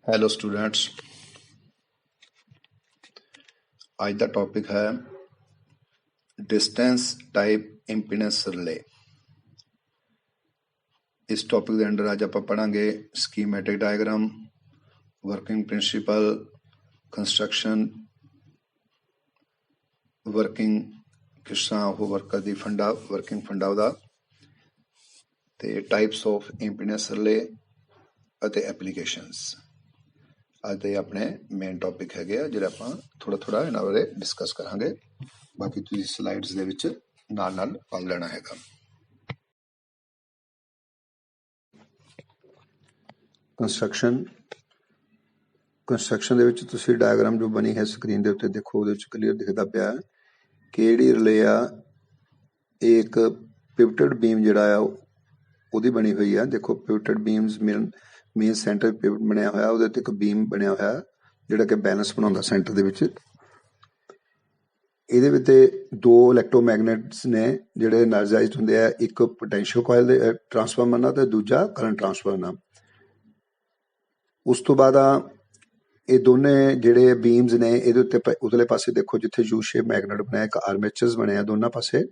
Hello students, आज का topic है डिस्टेंस टाइप इंपीडेंस रिले। इस टॉपिक के अंडर आज आप पढ़ांगे schematic diagram, working principle, construction, working किस तरह वो वर्कर दी फंडा वर्किंग फंडा ਉਹਦਾ ਤੇ टाइप्स ऑफ इंपीडेंस रिले ਅਤੇ ਐਪਲੀਕੇशंस ਅੱਜ ਦੇ ਆਪਣੇ ਮੇਨ ਟੌਪਿਕ ਹੈਗੇ ਆ ਜਿਹੜੇ ਆਪਾਂ ਥੋੜਾ ਇਹਨਾਂ ਬਾਰੇ ਡਿਸਕਸ ਕਰਾਂਗੇ। ਬਾਕੀ ਤੁਸੀਂ ਸਲਾਈਡਸ ਦੇ ਵਿੱਚ ਨਾਲ ਪੜ੍ਹ ਲੈਣਾ ਹੈਗਾ। ਕੰਸਟਰਕਸ਼ਨ ਦੇ ਵਿੱਚ ਤੁਸੀਂ ਡਾਇਗਰਾਮ ਜੋ ਬਣੀ ਹੈ ਸਕਰੀਨ ਦੇ ਉੱਤੇ ਦੇਖੋ, ਉਹਦੇ ਵਿੱਚ ਕਲੀਅਰ ਦਿਖਦਾ ਪਿਆ ਕਿ ਜਿਹੜੀ ਰਿਲੇ ਆ ਇਹ ਇੱਕ ਪਿਵਟਡ ਬੀਮ ਜਿਹੜਾ ਆ ਉਹਦੀ ਬਣੀ ਹੋਈ ਆ। ਦੇਖੋ ਪਿਵਟਡ ਬੀਮਸ ਮੇਨ ਸੈਂਟਰ ਪਿਵਟ ਬਣਿਆ ਹੋਇਆ, ਉਹਦੇ ਤੇ ਇੱਕ ਬੀਮ ਬਣਿਆ ਹੋਇਆ ਜਿਹੜਾ ਕਿ ਬੈਲੈਂਸ ਬਣਾਉਂਦਾ ਸੈਂਟਰ ਦੇ ਵਿੱਚ। ਇਹਦੇ ਵਿੱਚ ਦੋ ਇਲੈਕਟ੍ਰੋਮੈਗਨੈਟਸ ਨੇ ਜਿਹੜੇ ਐਨਰਜਾਈਜ਼ਡ ਹੁੰਦੇ ਆ, ਇੱਕ ਪੋਟੈਂਸ਼ੀਅਲ ਕੋਇਲ ਦੇ ਟਰਾਂਸਫਾਰਮਰ ਨਾਲ ਤੇ ਦੂਜਾ ਕਰੰਟ ਟਰਾਂਸਫਾਰਮਰ ਨਾਲ। ਉਸ ਤੋਂ ਬਾਅਦ ਇਹ ਦੋਨੇ ਜਿਹੜੇ ਬੀਮਸ ਨੇ ਇਹਦੇ ਉੱਤੇ ਉਤਲੇ ਪਾਸੇ ਦੇਖੋ ਜਿੱਥੇ ਯੂ ਸ਼ੇਪ ਮੈਗਨੇਟ ਬਣਿਆ, ਇੱਕ ਆਰਮੇਚਰਸ ਬਣਿਆ ਦੋਨਾਂ ਪਾਸੇ।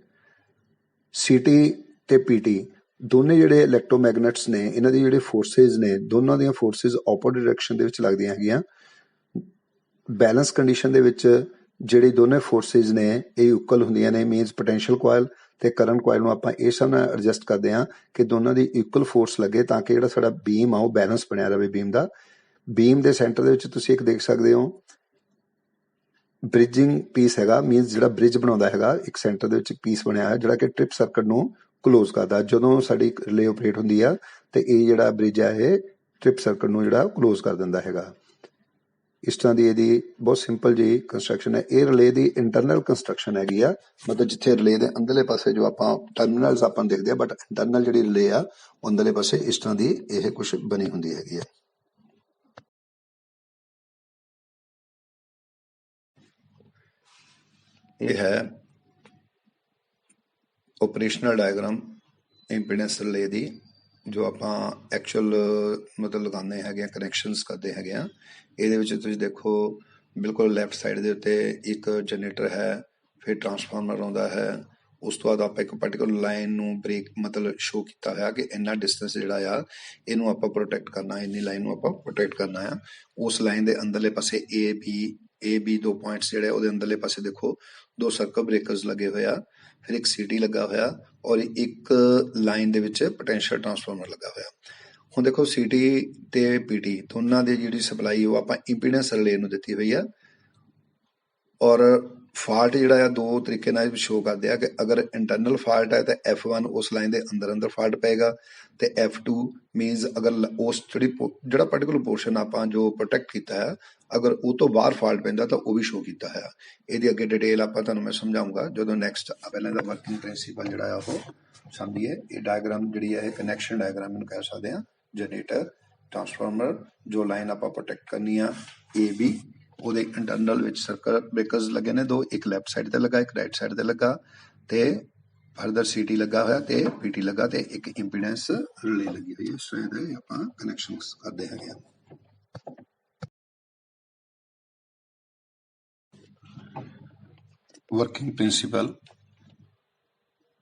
ਸੀਟੀ ਤੇ ਪੀਟੀ ਦੋਨੇ ਜਿਹੜੇ ਇਲੈਕਟ੍ਰੋਮੈਗਨੈਟਸ ਨੇ, ਇਹਨਾਂ ਦੀ ਜਿਹੜੇ ਫੋਰਸਿਸ ਨੇ, ਦੋਨਾਂ ਦੀਆਂ ਫੋਰਸਿਸ ਆਪੋਜ਼ਿਟ ਡਾਇਰੈਕਸ਼ਨ ਦੇ ਵਿੱਚ ਲੱਗਦੀਆਂ ਹੈਗੀਆਂ। ਬੈਲੈਂਸ ਕੰਡੀਸ਼ਨ ਦੇ ਵਿੱਚ ਜਿਹੜੀ ਦੋਨੇ ਫੋਰਸਿਸ ਨੇ ਇਹ ਇਕੁਅਲ ਹੁੰਦੀਆਂ ਨੇ, ਮੀਨਸ ਪੋਟੈਂਸ਼ੀਅਲ ਕੋਇਲ ਤੇ ਕਰੰਟ ਕੋਇਲ ਨੂੰ ਆਪਾਂ ਇਸ ਹਿਸਾਬ ਨਾਲ ਐਡਜਸਟ ਕਰਦੇ ਹਾਂ ਕਿ ਦੋਨਾਂ ਦੀ ਇਕੁਅਲ ਫੋਰਸ ਲੱਗੇ ਤਾਂ ਕਿ ਜਿਹੜਾ ਸਾਡਾ ਬੀਮ ਆ ਉਹ ਬੈਲੈਂਸ ਬਣਿਆ ਰਹੇ ਬੀਮ ਦਾ। ਬੀਮ ਦੇ ਸੈਂਟਰ ਦੇ ਵਿੱਚ ਤੁਸੀਂ ਇੱਕ ਦੇਖ ਸਕਦੇ ਹੋ ਬ੍ਰਿਜਿੰਗ ਪੀਸ ਹੈਗਾ, ਮੀਨਸ ਜਿਹੜਾ ਬ੍ਰਿਜ ਬਣਾਉਂਦਾ ਹੈਗਾ, ਇੱਕ ਸੈਂਟਰ ਦੇ ਵਿੱਚ ਇੱਕ ਪੀਸ ਬਣਿਆ ਹੈ ਜਿਹੜਾ ਕਿ ਟ੍ਰਿਪ ਸਰਕਟ ਨੂੰ ਕਲੋਜ਼ ਕਰਦਾ। ਜਦੋਂ ਸਾਡੀ ਰਿਲੇ ਆਪਰੇਟ ਹੁੰਦੀ ਆ ਤੇ ਇਹ ਜਿਹੜਾ ਬ੍ਰਿਜ ਆ ਇਹ ਟ੍ਰਿਪ ਸਰਕਟ ਨੂੰ ਜਿਹੜਾ ਕਲੋਜ਼ ਕਰ ਦਿੰਦਾ ਹੈਗਾ। ਇਸ ਤਰ੍ਹਾਂ ਦੀ ਇਹਦੀ ਬਹੁਤ ਸਿੰਪਲ ਜੀ ਕੰਸਟਰਕਸ਼ਨ ਹੈ। ਇਹ ਰਿਲੇ ਦੀ ਇੰਟਰਨਲ ਕੰਸਟਰਕਸ਼ਨ ਹੈਗੀ ਆ, ਮਤਲਬ ਜਿੱਥੇ ਰਿਲੇ ਦੇ ਅੰਦਰਲੇ ਪਾਸੇ ਜੋ ਆਪਾਂ ਟਰਮੀਨਲਸ ਆਪਾਂ ਦੇਖਦੇ ਆ, ਬਟ ਇੰਟਰਨਲ ਜਿਹੜੀ ਰਿਲੇ ਆ ਉਹ ਅੰਦਰਲੇ ਪਾਸੇ ਇਸ ਤਰ੍ਹਾਂ ਦੀ ਇਹ ਕੁਝ ਬਣੀ ਹੁੰਦੀ ਹੈਗੀ ਆ। ਇਹ ਹੈ ਆਪਰੇਸ਼ਨਲ ਡਾਇਗਰਾਮ ਇੰਪੀਡੈਂਸ ਰਿਲੇ ਦੀ, ਜੋ ਆਪਾਂ ਐਕਚੁਅਲ ਮਤਲਬ ਲਗਾਉਂਦੇ ਹੈਗੇ ਆ, ਕਨੈਕਸ਼ਨਸ ਕਰਦੇ ਹੈਗੇ ਆ। ਇਹਦੇ ਵਿੱਚ ਤੁਸੀਂ ਦੇਖੋ ਬਿਲਕੁਲ ਲੈਫਟ ਸਾਈਡ ਦੇ ਉੱਤੇ ਇੱਕ ਜਨਰੇਟਰ ਹੈ, ਫਿਰ ਟਰਾਂਸਫਾਰਮਰ ਆਉਂਦਾ ਹੈ। ਉਸ ਤੋਂ ਬਾਅਦ ਆਪਾਂ ਇੱਕ ਪਾਰਟੀਕੂਲਰ ਲਾਈਨ ਨੂੰ ਬ੍ਰੇਕ ਮਤਲਬ ਸ਼ੋ ਕੀਤਾ ਹੋਇਆ ਕਿ ਇੰਨਾ ਡਿਸਟੈਂਸ ਜਿਹੜਾ ਆ ਇਹਨੂੰ ਆਪਾਂ ਪ੍ਰੋਟੈਕਟ ਕਰਨਾ, ਇੰਨੀ ਲਾਈਨ ਨੂੰ ਆਪਾਂ ਪ੍ਰੋਟੈਕਟ ਕਰਨਾ ਆ। ਉਸ ਲਾਈਨ ਦੇ ਅੰਦਰਲੇ ਪਾਸੇ ਏ ਬੀ ਦੋ ਪੁਆਇੰਟਸ ਜਿਹੜੇ ਉਹਦੇ ਅੰਦਰਲੇ ਪਾਸੇ ਦੇਖੋ ਦੋ ਸਰਕਲ ਬ੍ਰੇਕਰਸ ਲੱਗੇ ਹੋਏ ਆ, ਫਿਰ ਇੱਕ ਸੀਟੀ ਲੱਗਾ ਹੋਇਆ ਔਰ ਇੱਕ ਲਾਈਨ ਦੇ ਵਿੱਚ ਪੋਟੈਂਸ਼ੀਅਲ ਟਰਾਂਸਫਾਰਮਰ ਲੱਗਾ ਹੋਇਆ। ਹੁਣ ਦੇਖੋ ਸੀਟੀ ਤੇ ਪੀਟੀ ਦੋਨਾਂ ਦੀ ਜਿਹੜੀ ਸਪਲਾਈ ਉਹ ਆਪਾਂ ਇੰਪੀਡੈਂਸ ਰਿਲੇ ਨੂੰ ਦਿੱਤੀ ਹੋਈ ਆ। ਔਰ ਫਾਲਟ ਜਿਹੜਾ ਆ ਦੋ ਤਰੀਕੇ ਨਾਲ ਸ਼ੋ ਕਰਦੇ ਆ ਕਿ ਅਗਰ ਇੰਟਰਨਲ ਫਾਲਟ ਹੈ ਤਾਂ F1 ਉਸ ਲਾਈਨ ਦੇ ਅੰਦਰ ਫਾਲਟ ਪਏਗਾ ਤੇ F2 ਮੀਨਸ ਅਗਰ ਉਸ ਜਿਹੜਾ ਪਾਰਟੀਕੂਲਰ ਪੋਰਸ਼ਨ ਆਪਾਂ ਜੋ ਪ੍ਰੋਟੈਕਟ ਕੀਤਾ ਹੈ ਅਗਰ ਉਹ ਤੋਂ ਬਾਹਰ ਫਾਲਟ ਪੈਂਦਾ ਤਾਂ ਉਹ ਵੀ ਸ਼ੋ ਕੀਤਾ ਹੈ। ਇਹਦੀ ਅੱਗੇ ਡਿਟੇਲ ਆਪਾਂ ਤੁਹਾਨੂੰ ਮੈਂ ਸਮਝਾਉਂਗਾ ਜਦੋਂ ਨੈਕਸਟ ਪਹਿਲਾਂ ਇਹਦਾ ਵਰਕਿੰਗ ਪ੍ਰਿੰਸੀਪਲ ਜਿਹੜਾ ਆ ਉਹ ਸਮਝੀਏ। ਇਹ ਡਾਇਗਰਾਮ ਜਿਹੜੀ ਹੈ ਕਨੈਕਸ਼ਨ ਡਾਇਗਰਾਮ ਨੂੰ ਕਹਿ ਸਕਦੇ ਹਾਂ। ਜਨਰੇਟਰ ਟਰਾਂਸਫਾਰਮਰ ਜੋ ਲਾਈਨ ਆਪਾਂ ਪ੍ਰੋਟੈਕਟ ਕਰਨੀ ਆ AB, ਉਹਦੇ ਇੰਟਰਨਲ ਵਿੱਚ ਸਰਕਲ ਬ੍ਰੇਕਰਸ ਲੱਗੇ ਨੇ ਦੋ, ਇੱਕ ਲੈਫਟ ਸਾਈਡ ਤੇ ਲੱਗਾ, ਇੱਕ ਰਾਈਟ ਸਾਈਡ ਤੇ ਲੱਗਾ, ਤੇ ਫਰਦਰ ਸੀਟੀ ਲੱਗਾ ਹੋਇਆ ਤੇ ਪੀਟੀ ਲੱਗਾ ਤੇ ਇੱਕ ਇੰਪੀਡੈਂਸ ਰਿਲੇ ਲੱਗੀ ਹੋਈ ਹੈ। ਸੋ ਇਹਦੇ ਆਪਾਂ ਕਨੈਕਸ਼ਨ ਕਰਦੇ ਹੈਗੇ ਆ। ਵਰਕਿੰਗ ਪ੍ਰਿੰਸੀਪਲ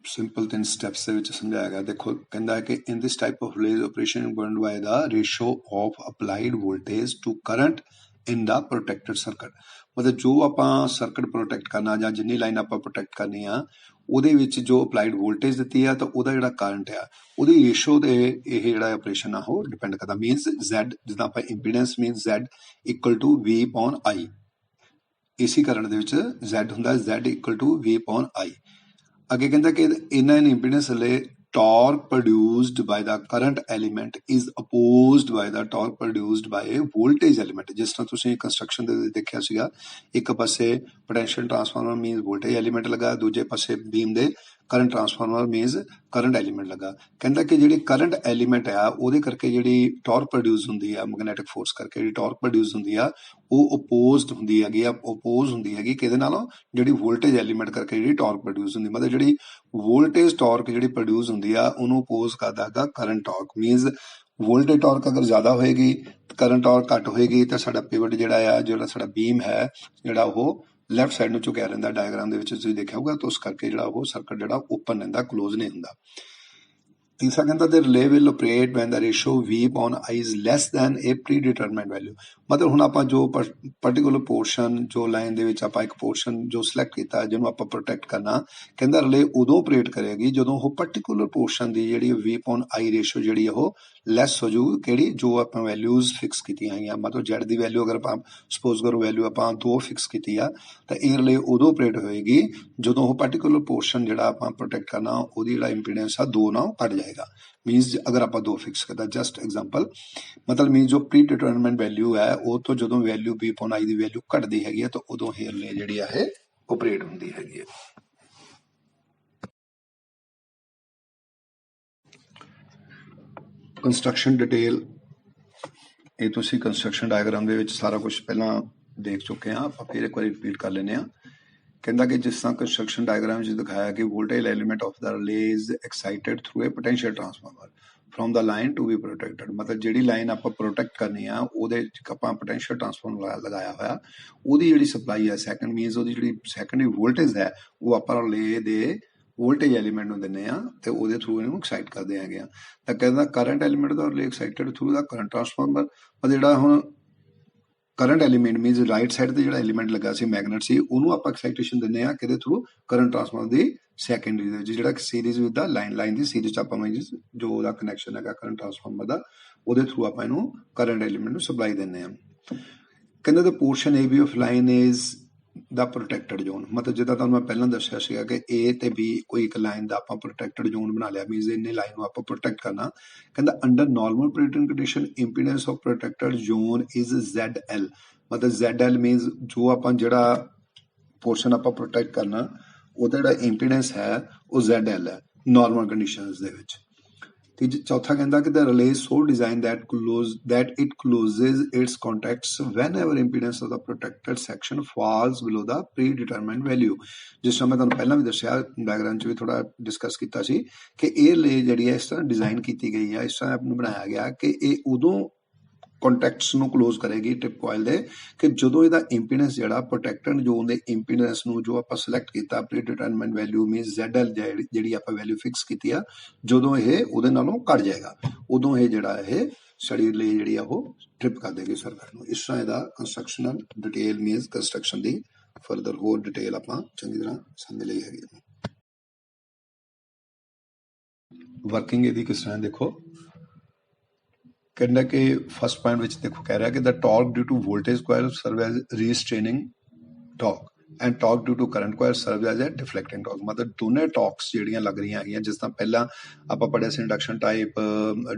ਸਿੰਪਲ 3 ਸਟੈਪਸ ਦੇ ਵਿੱਚ ਸਮਝਾਇਆ ਗਿਆ। ਦੇਖੋ ਕਹਿੰਦਾ ਹੈ ਕਿ in this type of relay operation governed by the ratio of applied voltage to current in the protected circuit. ਮਤਲਬ ਜੋ ਆਪਾਂ ਸਰਕਟ ਪ੍ਰੋਟੈਕਟ ਕਰਨਾ ਜਾਂ ਜਿੰਨੀ ਲਾਈਨ ਆਪਾਂ ਪ੍ਰੋਟੈਕਟ ਕਰਨੀ ਆ ਉਹਦੇ ਵਿੱਚ ਜੋ ਅਪਲਾਈਡ ਵੋਲਟੇਜ ਦਿੱਤੀ ਆ ਤਾਂ ਉਹਦਾ ਜਿਹੜਾ ਕਰੰਟ ਆ ਉਹਦੀ ਰੇਸ਼ੋ ਤੇ ਇਹ ਜਿਹੜਾ ਆਪਰੇਸ਼ਨ ਆ ਉਹ ਡਿਪੈਂਡ ਕਰਦਾ। ਮੀਨਸ Z ਜਿੱਦਾਂ ਆਪਾਂ impedance means Z equal to V/I। ਇਸੀ ਕਰੰਟ ਦੇ ਵਿੱਚ Z ਹੁੰਦਾ Z ਇਕੁਅਲ ਟੂ V/I। ਅੱਗੇ ਕਹਿੰਦਾ ਕਿ ਇਨ ਐਨ ਇੰਪੀਡੈਂਸ ਰਿਲੇ torque produced by the current element is opposed by the torque produced by a voltage element। ਜਿਸ ਤਰ੍ਹਾਂ ਤੁਸੀਂ ਕੰਸਟਰਕਸ਼ਨ ਦੇ ਦੇਖਿਆ ਸੀਗਾ, ਇੱਕ ਪਾਸੇ potential transformer means voltage element ਲੱਗਾ, ਦੂਜੇ ਪਾਸੇ ਬੀਮ ਦੇ current transformer means current element ਲੱਗਾ। ਕਹਿੰਦਾ ਕਿ ਜਿਹੜੀ ਕਰੰਟ ਐਲੀਮੈਂਟ ਆ ਉਹਦੇ ਕਰਕੇ ਜਿਹੜੀ ਟਾਰਕ ਪ੍ਰੋਡਿਊਸ ਹੁੰਦੀ ਆ ਮੈਗਨੈਟਿਕ ਫੋਰਸ ਕਰਕੇ ਜਿਹੜੀ ਟਾਰਕ ਪ੍ਰੋਡਿਊਸ ਹੁੰਦੀ ਆ ਉਹ ਓਪੋਜ਼ਡ ਹੁੰਦੀ ਹੈਗੀ ਆ, ਓਪੋਜ਼ ਹੁੰਦੀ ਹੈਗੀ ਕਿਹਦੇ ਨਾਲੋਂ, ਜਿਹੜੀ ਵੋਲਟੇਜ ਐਲੀਮੈਂਟ ਕਰਕੇ ਜਿਹੜੀ ਟਾਰਕ ਪ੍ਰੋਡਿਊਸ ਹੁੰਦੀ, ਮਤਲਬ ਜਿਹੜੀ ਵੋਲਟੇਜ ਟਾਰਕ ਜਿਹੜੀ ਪ੍ਰੋਡਿਊਸ ਹੁੰਦੀ ਆ ਉਹਨੂੰ ਓਪੋਜ਼ ਕਰਦਾ ਹੈਗਾ current torque. Means voltage torque अगर ज़्यादा होएगी, करंट टॉर्क घट होएगी, तो साडा पिवट जिहड़ा साडा बीम है जिहड़ा ਉਹ ਲੈਫਟ ਸਾਈਡ ਨੂੰ ਝੁਕਿਆ ਰਹਿੰਦਾ। ਡਾਇਗਰਾਮ ਦੇ ਵਿੱਚ ਤੁਸੀਂ ਦੇਖਿਆ ਹੋਊਗਾ। ਤਾਂ ਉਸ ਕਰਕੇ ਜਿਹੜਾ ਉਹ ਸਰਕਟ ਜਿਹੜਾ ਓਪਨ ਰਹਿੰਦਾ, ਕਲੋਜ਼ ਨਹੀਂ ਹੁੰਦਾ। तीसरा कहता the relay will operate when the ratio V upon I is less than a predetermined value। मतलब ਹੁਣ ਆਪਾਂ ਜੋ particular portion ਜੋ ਲਾਈਨ ਦੇ ਵਿੱਚ ਆਪਾਂ ਇੱਕ portion ਜੋ ਸਿਲੈਕਟ ਕੀਤਾ ਜਿਹਨੂੰ ਆਪਾਂ ਪ੍ਰੋਟੈਕਟ ਕਰਨਾ, ਕਹਿੰਦਾ ਰਿਲੇ ਉਦੋਂ ਆਪਰੇਟ ਕਰੇਗੀ ਜਦੋਂ ਉਹ particular portion ਦੀ ਜਿਹੜੀ V upon I ਰੇਸ਼ੋ ਜਿਹੜੀ ਉਹ ਲੈਸ ਹੋ ਜੂ, ਕਿਹੜੀ ਜੋ ਆਪਾਂ ਵੈਲਿਊਜ਼ ਫਿਕਸ ਕੀਤੀਆਂ ਹੋਈਆਂ। ਮਤਲਬ Z ਦੀ ਵੈਲਿਊ ਅਗਰ ਆਪਾਂ ਸਪੋਜ਼ ਕਰੋ ਵੈਲਿਊ ਆਪਾਂ 2 ਫਿਕਸ ਕੀਤੀ ਆ, ਤਾਂ ਇਹ ਰਿਲੇ ਉਦੋਂ ਆਪਰੇਟ ਹੋਏਗੀ ਜਦੋਂ ਉਹ particular portion ਜਿਹੜਾ ਆਪਾਂ ਪ੍ਰੋਟੈਕਟ ਕਰਨਾ ਉਹਦੀ ਜਿਹੜਾ ਇੰਪੀਡੈਂਸ ਆ 2 ਨਾਲ ਘਟ ਜਾਏਗਾ। मीनस अगर आप 2 फिक्स करता, जस्ट एग्जाम्पल मतलब मीन जो प्री डिटरमिनेंट वैल्यू है वो तो जो वैल्यू बी अपॉन आई की वैल्यू घटती हैगी तो उदों ही रिले जिहड़ी है ऑपरेट होंदी हैगी। कंस्ट्रक्शन डिटेल ये तुसी कंस्ट्रक्शन डायग्राम दे विच सारा कुछ पहला देख चुके हैं, आप फिर एक बार रिपीट कर लेने हैं। कहता कि जिस तरह कंस्ट्रक्शन डायग्राम दिखाया कि voltage element of the relay is excited through a potential transformer from the line to be protected. मतलब जिहड़ी लाइन आप प्रोटेक्ट करनी है ਉਹਦੇ ਆਪਾਂ पोटेंशियल ट्रांसफार्मर लगाया होया, ਉਹਦੀ ਜਿਹੜੀ ਸਪਲਾਈ ਹੈ ਸੈਕੰਡ ਮੀਨਸ ਉਹਦੀ ਜਿਹੜੀ ਸੈਕੰਡਰੀ ਵੋਲਟੇਜ ਹੈ ਉਹ ਆਪਾਂ ਰਿਲੇ ਦੇ ਵੋਲਟੇਜ ਐਲੀਮੈਂਟ ਨੂੰ ਦਿੰਨੇ ਆ ਤੇ ਉਹਦੇ ਥਰੂ ਇਹਨੂੰ ਐਕਸਾਈਟ ਕਰਦੇ ਹੈਗੇ ਆ। ਤਾਂ ਕਹਿੰਦਾ ਕਰੰਟ ਐਲੀਮੈਂਟ ਦਾ ਰਿਲੇ ਐਕਸਾਈਟਡ ਥਰੂ ਦਾ ਕਰੰਟ ਟਰਾਂਸਫਾਰਮਰ। ਜਿਹੜਾ ਹੁਣ करंट एलीमेंट मीनस राइट साइड ਤੇ ਜਿਹੜਾ ਐਲੀਮੈਂਟ ਲੱਗਾ ਸੀ ਮੈਗਨੇਟ ਸੀ ਉਹਨੂੰ ਆਪਾਂ ਐਕਸਾਈਟੇਸ਼ਨ ਦਿੰਨੇ ਆ ਕਿਹਦੇ ਥਰੂ, ਕਰੰਟ ਟਰਾਂਸਫਾਰਮਰ ਦੀ ਸੈਕੰਡਰੀ ਦੇ ਵਿੱਚ ਜਿਹੜਾ series with the line the series ਚ ਆਪਾਂ ਮੀਨਸ ਜੋ ਉਹਦਾ ਕਨੈਕਸ਼ਨ ਹੈਗਾ ਕਰੰਟ ਟਰਾਂਸਫਾਰਮਰ ਦਾ ਉਹਦੇ ਥਰੂ ਆਪਾਂ ਇਹਨੂੰ ਕਰੰਟ ਐਲੀਮੈਂਟ ਨੂੰ ਸਪਲਾਈ ਦਿੰਨੇ ਆ। ਕਹਿੰਦੇ the portion A B of line is the protected zone. ਮਤਲਬ ਜਿੱਦਾਂ ਤੁਹਾਨੂੰ ਮੈਂ ਪਹਿਲਾਂ ਦੱਸਿਆ ਸੀਗਾ ਕਿ ਏ ਤੇ ਬੀ ਕੋਈ ਇੱਕ ਲਾਈਨ ਦਾ ਆਪਾਂ ਪ੍ਰੋਟੈਕਟਡ ਜ਼ੋਨ ਬਣਾ ਲਿਆ, ਮੀਨਸ ਇੰਨੇ ਲਾਈਨ ਨੂੰ ਆਪਾਂ ਪ੍ਰੋਟੈਕਟ ਕਰਨਾ। ਕਹਿੰਦਾ under normal operating condition impedance of protected zone is ZL। मतलब ZL मीनस जो आप ਜਿਹੜਾ पोर्शन आप प्रोटेक्ट करना ਉਹਦਾ ਜਿਹੜਾ ਇੰਪੀਡੈਂਸ ਹੈ ਉਹ ZL ਹੈ ਨਾਰਮਲ ਕੰਡੀਸ਼ਨਸ ਦੇ ਵਿੱਚ। ਚੌਥਾ ਕਹਿੰਦਾ ਕਿ the relay is so designed that it closes its contacts whenever impedance of the protected section falls below the predetermined value। ਜਿਸ ਤਰ੍ਹਾਂ ਮੈਂ ਤੁਹਾਨੂੰ ਪਹਿਲਾਂ ਵੀ ਦੱਸਿਆ ਡਾਇਗਰਾਮ 'ਚ ਵੀ ਥੋੜਾ ਡਿਸਕਸ ਕੀਤਾ ਸੀ ਕਿ ਇਹ ਰਿਲੇ ਜਿਹੜੀ ਹੈ ਇਸ ਤਰ੍ਹਾਂ ਡਿਜ਼ਾਈਨ ਕੀਤੀ ਗਈ ਹੈ, ਇਸ ਤਰ੍ਹਾਂ ਇਹਨੂੰ ਬਣਾਇਆ ਗਿਆ ਕਿ ਇਹ ਉਦੋਂ ਕੰਟੈਕਟਸ ਨੂੰ ਕਲੋਜ਼ ਕਰੇਗੀ ਟਿਪ ਕੋਇਲ ਦੇ ਕਿ ਜਦੋਂ ਇਹਦਾ ਇੰਪੀਡੈਂਸ ਜਿਹੜਾ ਪ੍ਰੋਟੈਕਟਡ ਜ਼ੋਨ ਦੇ ਇੰਪੀਡੈਂਸ ਨੂੰ ਜੋ ਆਪਾਂ ਸਿਲੈਕਟ ਕੀਤਾ pre determined value means ZL ਜਿਹੜੀ ਆਪਾਂ ਵੈਲਿਊ ਫਿਕਸ ਕੀਤੀ ਆ, ਜਦੋਂ ਇਹ ਉਹਦੇ ਨਾਲੋਂ ਘਟ ਜਾਏਗਾ ਉਦੋਂ ਇਹ ਜਿਹੜਾ ਇਹ ਸਟੱਡੀ ਲਈ ਜਿਹੜੀ ਆ ਉਹ ਟ੍ਰਿਪ ਕਰ ਦੇਗੀ ਸਰਕਟ ਨੂੰ। ਇਸ ਤਰ੍ਹਾਂ ਇਹਦਾ ਕੰਸਟਰਕਸ਼ਨਲ ਡਿਟੇਲ ਮੀਨਸ ਕੰਸਟਰਕਸ਼ਨ ਦੀ ਫਰਦਰ ਹੋਰ ਡਿਟੇਲ ਆਪਾਂ ਚੰਗੀ ਤਰ੍ਹਾਂ ਸਮਝ ਲਈ ਹੈਗੀ। वर्किंग ਇਹਦੀ ਕਿਸ ਤਰ੍ਹਾਂ ਦੇਖੋ। कहना कि फर्स्ट पॉइंट विच देखो कह रहा है कि the torque due to voltage coil serve as restraining torque and torque due to current coil serve as a deflecting torque. मतलब दोनों टॉर्क्स ਜਿਹੜੀਆਂ ਲੱਗ ਰਹੀਆਂ ਹੈਗੀਆਂ ਜਿਸ ਤਰ੍ਹਾਂ ਪਹਿਲਾਂ ਆਪਾਂ ਪੜਿਆ ਸੀ ਇੰਡਕਸ਼ਨ ਟਾਈਪ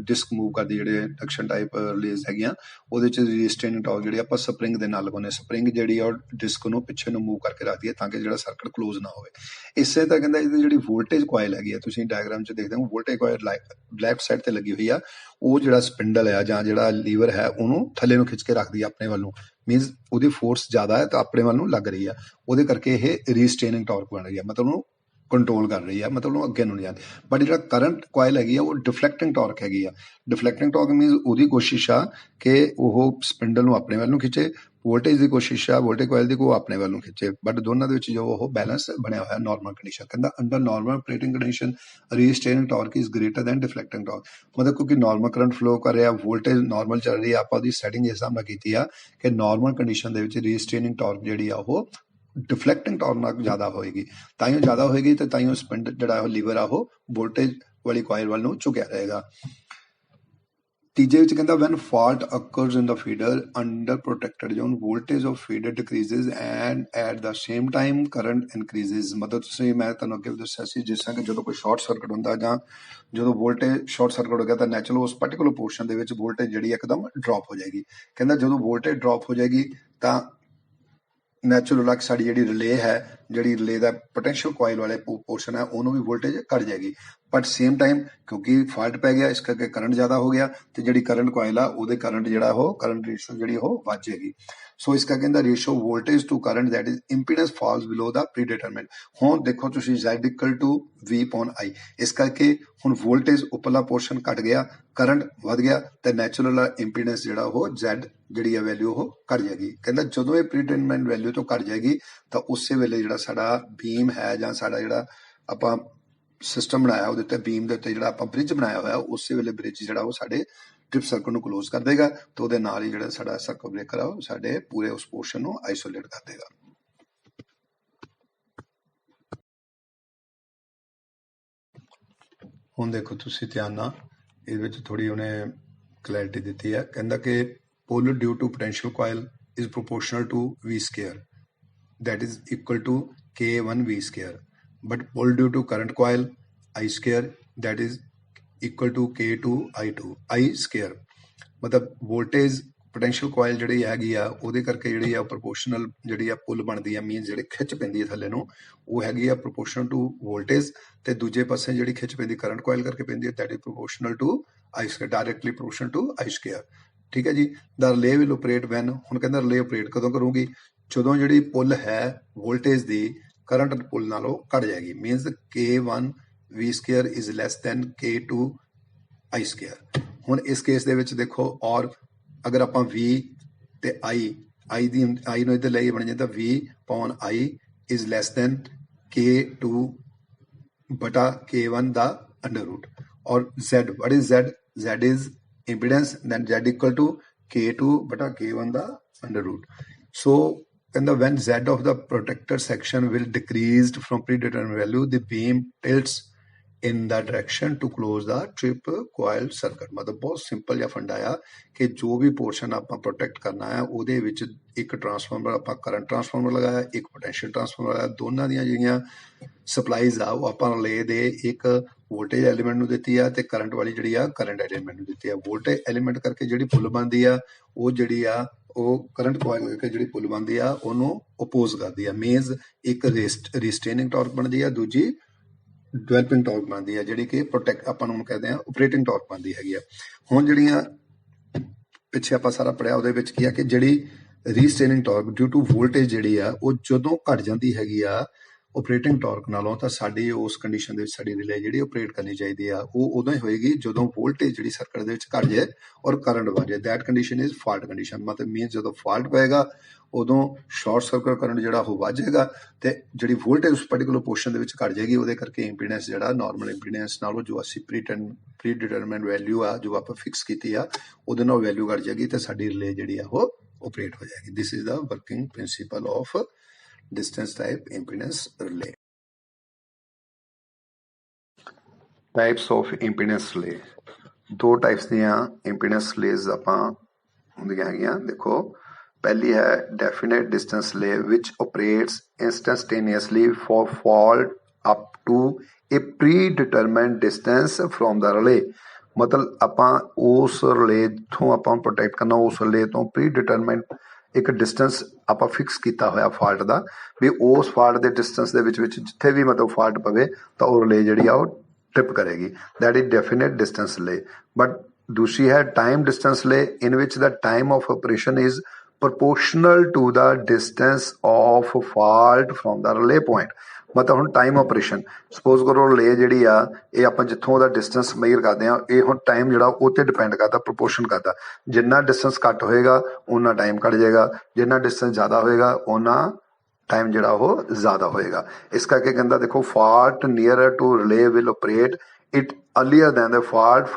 ਡਿਸਕ ਮੂਵ ਕਰਦੀ ਜਿਹੜੇ ਇੰਡਕਸ਼ਨ ਟਾਈਪ ਰਿਲੇਜ਼ ਹੈਗੀਆਂ ਉਹਦੇ ਚ ਰੀਸਟ੍ਰੇਨਿੰਗ ਟਾਰਕ ਜਿਹੜੀ ਆਪਾਂ ਸਪਰਿੰਗ ਦੇ ਨਾਲ ਲਗਾਉਂਦੇ, ਸਪਰਿੰਗ ਜਿਹੜੀ ਆ ਡਿਸਕ ਨੂੰ ਪਿੱਛੇ ਨੂੰ ਮੂਵ ਕਰਕੇ ਰੱਖਦੀ ਹੈ ਤਾਂ ਕਿ ਜਿਹੜਾ ਸਰਕਟ ਕਲੋਜ਼ ਨਾ ਹੋਵੇ। ਇਸੇ ਤਰ੍ਹਾਂ ਕਹਿੰਦਾ ਇਹਦੀ ਜਿਹੜੀ ਵੋਲਟੇਜ ਕੋਇਲ ਹੈਗੀ ਆ ਤੁਸੀਂ ਡਾਇਗਰਾਮ ਚ ਦੇਖਦੇ ਹੋ ਵੋਲਟੇਜ ਕੋਇਲ ਲੈਫਟ ਸਾਈਡ ਤੇ ਲੱਗੀ ਹੋਈ ਆ, ਉਹ ਜਿਹੜਾ ਸਪਿੰਡਲ ਆ ਜਾਂ ਜਿਹੜਾ ਲੀਵਰ ਹੈ ਉਹਨੂੰ ਥੱਲੇ ਨੂੰ ਖਿੱਚ ਕੇ ਰੱਖਦੀ ਆ ਆਪਣੇ ਵੱਲ ਨੂੰ, ਮੀਨਸ ਉਹਦੀ ਫੋਰਸ ਜ਼ਿਆਦਾ ਹੈ ਤਾਂ ਆਪਣੇ ਵੱਲ ਨੂੰ ਲੱਗ ਰਹੀ ਆ, ਉਹਦੇ ਕਰਕੇ ਇਹ ਰੀਸਟ੍ਰੇਨਿੰਗ ਟਾਰਕ ਬਣ ਰਹੀ ਆ, ਮਤਲਬ ਉਹਨੂੰ ਕੰਟਰੋਲ ਕਰ ਰਹੀ ਆ, ਮਤਲਬ ਉਹਨੂੰ ਅੱਗੇ ਨੂੰ ਨਹੀਂ ਜਾਂਦੀ। ਬਟ ਜਿਹੜਾ ਕਰੰਟ ਕੋਇਲ ਹੈਗੀ ਆ ਉਹ ਡਿਫਲੈਕਟਿੰਗ ਟਾਰਕ ਹੈਗੀ ਆ। ਡਿਫਲੈਕਟਿੰਗ ਟਾਰਕ ਮੀਨਸ ਉਹਦੀ ਕੋਸ਼ਿਸ਼ ਆ ਕਿ ਉਹ ਸਪਿੰਡਲ ਨੂੰ ਆਪਣੇ ਵੱਲ ਨੂੰ ਖਿੱਚੇ, ਵੋਲਟੇਜ ਦੀ ਕੋਸ਼ਿਸ਼ ਆ ਵੋਲਟੇਜ ਕੋਇਲ ਦੀ ਉਹ ਆਪਣੇ ਵੱਲ ਨੂੰ ਖਿੱਚੇ, ਬਟ ਦੋਨਾਂ ਦੇ ਵਿੱਚ ਜੋ ਉਹ ਬੈਲੈਂਸ ਬਣਿਆ ਹੋਇਆ ਨਾਰਮਲ ਕੰਡੀਸ਼ਨ। ਕਹਿੰਦਾ under normal operating condition restraining torque is greater than deflecting torque. ਮਤਲਬ ਕਿਉਂਕਿ ਨਾਰਮਲ ਕਰੰਟ ਫਲੋ ਕਰ ਰਿਹਾ, ਵੋਲਟੇਜ ਨਾਰਮਲ ਚੱਲ ਰਹੀ ਆ, ਆਪਾਂ ਉਹਦੀ ਸੈਟਿੰਗ ਇਸ ਹਿਸਾਬ ਨਾਲ ਕੀਤੀ ਆ ਕਿ ਨਾਰਮਲ ਕੰਡੀਸ਼ਨ ਦੇ ਵਿੱਚ ਰੀਸਟ੍ਰੇਨਿੰਗ ਟਾਰਕ ਜਿਹੜੀ ਆ ਉਹ ਡਿਫਲੈਕਟਿੰਗ ਟਾਰਕ ਨਾਲ ਜ਼ਿਆਦਾ ਹੋਏਗੀ, ਤਾਂ ਹੀ ਜ਼ਿਆਦਾ ਹੋਏਗੀ ਤੇ ਤਾਂ ਹੀ ਉਹ ਸਪਿੰਡ ਜਿਹੜਾ ਉਹ ਲੀਵਰ ਆ ਉਹ ਵੋਲਟੇਜ ਵਾਲੀ ਕੋਇਲ ਵੱਲ ਨੂੰ ਝੁਕਿਆ ਰਹੇਗਾ। ਤੀਜੇ ਵਿੱਚ ਕਹਿੰਦਾ when fault occurs in the feeder under protected zone voltage of feeder decreases and at the same time current increases. ਮਤਲਬ ਤੁਸੀਂ ਮੈਂ ਤੁਹਾਨੂੰ ਅੱਗੇ ਦੱਸਿਆ ਸੀ ਜਿਸ ਤਰ੍ਹਾਂ ਕਿ ਜਦੋਂ ਕੋਈ ਸ਼ਾਰਟ ਸਰਕਟ ਹੁੰਦਾ ਜਾਂ ਜਦੋਂ ਵੋਲਟੇਜ ਸ਼ਾਰਟ ਸਰਕਟ ਹੋ ਗਿਆ ਤਾਂ ਨੈਚੁਰਲ ਉਸ ਪਾਰਟੀਕੂਲਰ ਪੋਰਸ਼ਨ ਦੇ ਵਿੱਚ ਵੋਲਟੇਜ ਜਿਹੜੀ ਇੱਕਦਮ ਡ੍ਰੌਪ ਹੋ ਜਾਏਗੀ। ਕਹਿੰਦਾ ਜਦੋਂ ਵੋਲਟੇਜ ਡ੍ਰੌਪ ਹੋ ਜਾਏਗੀ ਤਾਂ ਨੈਚੁਰਲ ਲੱਕ ਸਾਡੀ ਜਿਹੜੀ ਰਿਲੇ ਹੈ, ਜਿਹੜੀ ਰਿਲੇ ਦਾ ਪੋਟੈਂਸ਼ੀਅਲ ਕੋਇਲ ਵਾਲੇ ਪੋਰਸ਼ਨ ਹੈ ਉਹਨੂੰ ਵੀ ਵੋਲਟੇਜ ਘਟ ਜਾਏਗੀ। बट सेम टाइम क्योंकि फॉल्ट पै गया इस करके करंट ज़्यादा हो गया तो जी करंट कॉयल आ वो करंट जोड़ा हो करंट रेशो जी वध जाएगी। सो इस करके ratio voltage to current that is impedance falls below the pre determinant. हुण देखो तुसीं Z इक्वल टू V/I इस करके हुण वोल्टेज उपरला पोर्शन घट गया करंट वध गया तो नैचुरल इंपीडेंस जोड़ा वो Z जी वैल्यू वो घट जाएगी। कहता जो ये प्री डिटरमिनेंट वैल्यू तो घट जाएगी तो उस वेले जो साडा बीम है जां साडा जिहड़ा आपां सिस्टम बनाया वो बीम के उत्ते जो ब्रिज बनाया हुआ उस वेले ब्रिज जो साढ़े ट्रिप सर्कट को क्लोज कर देगा तो वो नाल ही जो साडा सर्कट ब्रेकर है वो साडे पूरे उस पोर्शन को आइसोलेट कर देगा। हुण देखो तुसीं ध्यान नाल इहदे विच थोड़ी उन्हें क्लैरिटी दी है। कहता कि pull due to potential coil is proportional to V square that is equal to K1 V square but pull due to current coil I square that is equal to K2 I square. मतलब voltage potential coil जी हैगी आ वो करके जी proportional जी पुल बनती है मीनस जी खिच पैंदी है थले नूं वो हैगी आ प्रोपोर्शनल टू वोल्टेज ते दूजे पासे जी खिच पैंदी करंट कॉयल करके पैंदी है that is proportional to I square directly proportional to I square. ठीक है जी। The relay will operate when हुण कहंदा रिले ऑपरेट कदों करूँगी जदों जी पुल है वोल्टेज की करंट पुल नालों घट जाएगी मीनस K1 V square is less than K2 I square. हुण इस केस दे विच देखो और अगर आप V ते I दी I नूं इधर ले बन जाता V/I is less than K2 बटा K1 दा अंडर रूट और Z what is Z Z is impedance then Z equal to K2 बटा K1 दा अंडर रूट। सो कहंदा when Z of the protector section will decreased from predetermined value the beam tilts in the direction to close the trip coil circuit। मतलब बहुत simple जिहा फंडा आ कि जो भी पोर्शन आप प्रोटेक्ट करना है ਉਹਦੇ ਵਿੱਚ एक ट्रांसफार्मर आप करंट ट्रांसफार्मर लगाया एक पोटेंशियल ट्रांसफार्मर लगाया दोनों ਦੀਆਂ ਜਿਹੜੀਆਂ ਸਪਲਾਈਜ਼ ਆ ਉਹ ਆਪਾਂ ਰਿਲੇ ਦੇ ਇੱਕ ਵੋਲਟੇਜ ਐਲੀਮੈਂਟ ਨੂੰ ਦਿੱਤੀ ਆ ਤੇ ਕਰੰਟ ਵਾਲੀ ਜਿਹੜੀ ਆ ਕਰੰਟ ਐਲੀਮੈਂਟ ਨੂੰ ਦਿੱਤੀ ਆ। ਵੋਲਟੇਜ ਐਲੀਮੈਂਟ ਕਰਕੇ ਜਿਹੜੀ ਪੁੱਲ ਬਣਦੀ ਆ ਉਹ ਜਿਹੜੀ ਆ ਉਹ ਕਰੰਟ ਕੋਇਲ ਕਰਕੇ ਜਿਹੜੀ ਪੁੱਲ ਬਣਦੀ ਆ ਉਹਨੂੰ ਓਪੋਜ਼ ਕਰਦੀ ਆ ਮੀਨਸ ਇੱਕ ਰਿਸਟੇਨਿੰਗ ਟਾਰਕ ਬਣਦੀ ਆ ਦੂਜੀ ਡਿਵੈਲਪਿੰਗ ਟਾਰਕ ਬਣਦੀ ਹੈ ਜਿਹੜੀ ਕਿ ਪ੍ਰੋਟੈਕਟ ਆਪਾਂ ਨੂੰ ਕਹਿੰਦੇ ਆ ਆਪਰੇਟਿੰਗ ਟਾਰਕ ਬਣਦੀ ਹੈਗੀ ਆ। ਹੁਣ ਜਿਹੜੀਆਂ ਪਿੱਛੇ ਆਪਾਂ ਸਾਰਾ ਪੜਿਆ ਉਹਦੇ ਵਿੱਚ ਕੀ ਆ ਕਿ ਜਿਹੜੀ ਰੀਸਟੇਨਿੰਗ ਟਾਰਕ ਡਿਊ ਟੂ ਵੋਲਟੇਜ ਜਿਹੜੀ ਆ ਉਹ ਜਦੋਂ ਘਟ ਜਾਂਦੀ ਹੈਗੀ ਆ ਆਪਰੇਟਿੰਗ ਟਾਰਕ ਨਾਲੋਂ ਤਾਂ ਸਾਡੀ ਉਸ ਕੰਡੀਸ਼ਨ ਦੇ ਵਿੱਚ ਸਾਡੀ ਰਿਲੇ ਜਿਹੜੀ ਆਪਰੇਟ ਕਰਨੀ ਚਾਹੀਦੀ ਆ ਉਹ ਉਦੋਂ ਹੀ ਹੋਏਗੀ ਜਦੋਂ ਵੋਲਟੇਜ ਜਿਹੜੀ ਸਰਕਟ ਦੇ ਵਿੱਚ ਘਟ ਜਾਏ ਔਰ ਕਰੰਟ ਵਧ ਜਾਏ। That condition is fault condition. ਮਤਲਬ ਮੀਨਸ ਜਦੋਂ ਫਾਲਟ ਪਏਗਾ ਉਦੋਂ ਸ਼ਾਰਟ ਸਰਕਟ ਕਰੰਟ ਜਿਹੜਾ ਉਹ ਵੱਧ ਜਾਏਗਾ ਤੇ ਜਿਹੜੀ ਵੋਲਟੇਜ ਉਸ ਪਾਰਟਿਕੂਲਰ ਪੋਰਸ਼ਨ ਦੇ ਵਿੱਚ ਘਟ ਜਾਏਗੀ ਉਹਦੇ ਕਰਕੇ ਇੰਪੀਡੈਂਸ ਜਿਹੜਾ ਨਾਰਮਲ ਇੰਪੀਡੈਂਸ ਨਾਲੋਂ ਜੋ ਅਸੀਂ ਪ੍ਰੀ ਡਿਟਰਮਾਈਨਡ ਵੈਲਿਊ ਆ ਜੋ ਆਪਾਂ ਫਿਕਸ ਕੀਤੀ ਆ ਉਹਦੇ ਨਾਲ ਵੈਲਿਊ ਘਟ ਜਾਏਗੀ ਤੇ ਸਾਡੀ ਰਿਲੇ ਜਿਹੜੀ ਆ ਉਹ ਆਪਰੇਟ ਹੋ ਜਾਏਗੀ। This is the working principal of distance type impedance relay। Types of impedance relay दो types दियां impedance relays ਆਪਾਂ ਹੁੰਦੀਆਂ ਹੈਗੀਆਂ। देखो पहली है definite distance relay which operates instantaneously for fault up to a predetermined distance from the relay। मतलब ਆਪਾਂ ਉਸ ਰਿਲੇ ਤੋਂ ਆਪਾਂ ਪ੍ਰੋਟੈਕਟ ਕਰਨਾ ਉਸ ਰਿਲੇ ਤੋਂ predetermined एक डिस्टेंस आप फिक्स किया होया फॉल्ट का भी उस फॉल्ट के डिस्टेंस के जिथे भी मतलब फॉल्ट पवे तो वो रिले जी ट्रिप करेगी that is definite distance relay. But दूसरी है time distance relay in which the time of operation is proportional to the distance of fault from the relay point. मतलब हम टाइम ऑपरेशन सपोज करो relay जी आ ये आप जितों का डिस्टेंस मेजर करते हैं ये हम टाइम जो उत्ते डिपेंड करता प्रोपोर्शन करता जिन्ना डिस्टेंस घट होएगा उन्ना टाइम घट जाएगा जिन्ना डिस्टेंस ज़्यादा होएगा उन्ना टाइम जो वो ज़्यादा होएगा। इस करके कहता देखो fault nearer to relay will operate it earlier than the fault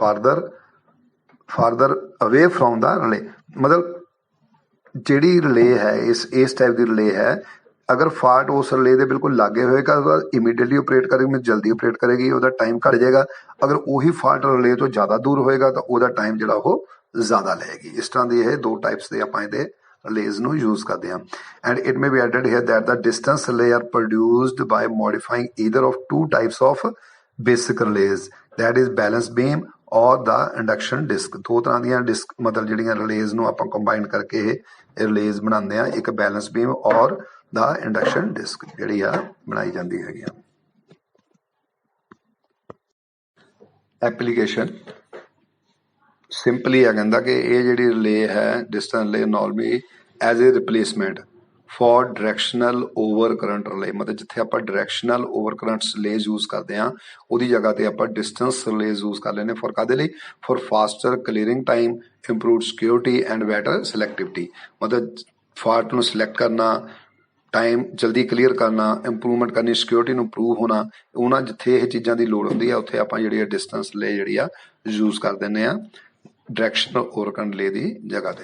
farther away from the relay. मतलब जिहड़ी रिले है इस टाइप की रिले है अगर फॉल्ट उस रिले के बिल्कुल लागे होएगा तो इमीडिएटली ऑपरेट करेगी जल्दी ऑपरेट करेगी उसका टाइम घट जाएगा। अगर वही फॉल्ट रिले तो ज़्यादा दूर होएगा तो उसका टाइम जो वो ज़्यादा लेगी। इस तरह की ये दो टाइप्स के आप ये रिलेज नूं यूज करते हैं। And it may be added here that the distance relay are produced by modifying either of two types of basic relays that is balance beam और द इंडक्शन डिस्क। दो तरह दी disc मतलब जिहड़ियां release नूं आपां combine करके release बनाते हैं एक बैलेंस बीम और द इंडक्शन डिस्क जिहड़ी आ बनाई जाती है। ਐਪਲੀਕੇਸ਼ਨ ਸਿੰਪਲੀ ਇਹ ਕਹਿੰਦਾ ਕਿ ਇਹ ਜਿਹੜੀ ਰਿਲੇ ਹੈ distance relay normally as a replacement for directional over current relay, ਮਤਲਬ ਜਿੱਥੇ ਆਪਾਂ directional over current relays use ਕਰਦੇ ਹਾਂ ਉਹਦੀ ਜਗ੍ਹਾ ਤੇ ਆਪਾਂ ਡਿਸਟੈਂਸ ਰਿਲੇਜ਼ ਯੂਜ਼ ਕਰ ਲੈਂਦੇ ਫॉर ਕਾਹਦੇ ਲਈ, for faster clearing time, improved security and better selectivity. ਮਤਲਬ ਫਾਲਟ ਨੂੰ ਸਿਲੈਕਟ ਕਰਨਾ, ਟਾਈਮ ਜਲਦੀ ਕਲੀਅਰ ਕਰਨਾ, ਇੰਪਰੂਵਮੈਂਟ ਕਰਨੀ, ਸਿਕਿਉਰਿਟੀ ਨੂੰ ਇੰਪਰੂਵ ਹੋਣਾ, ਉਹਨਾਂ ਜਿੱਥੇ ਇਹ ਚੀਜ਼ਾਂ ਦੀ ਲੋੜ ਹੁੰਦੀ ਆ ਉੱਥੇ ਆਪਾਂ ਜਿਹੜੀ ਆ ਡਿਸਟੈਂਸ ਰਿਲੇ ਜਿਹੜੀ ਆ ਯੂਜ਼ ਕਰ ਦਿੰਦੇ ਆ ਡਾਇਰੈਕਸ਼ਨਲ ਓਵਰ ਕਰੰਟ ਰਿਲੇ ਦੀ ਜਗ੍ਹਾ ਤੇ।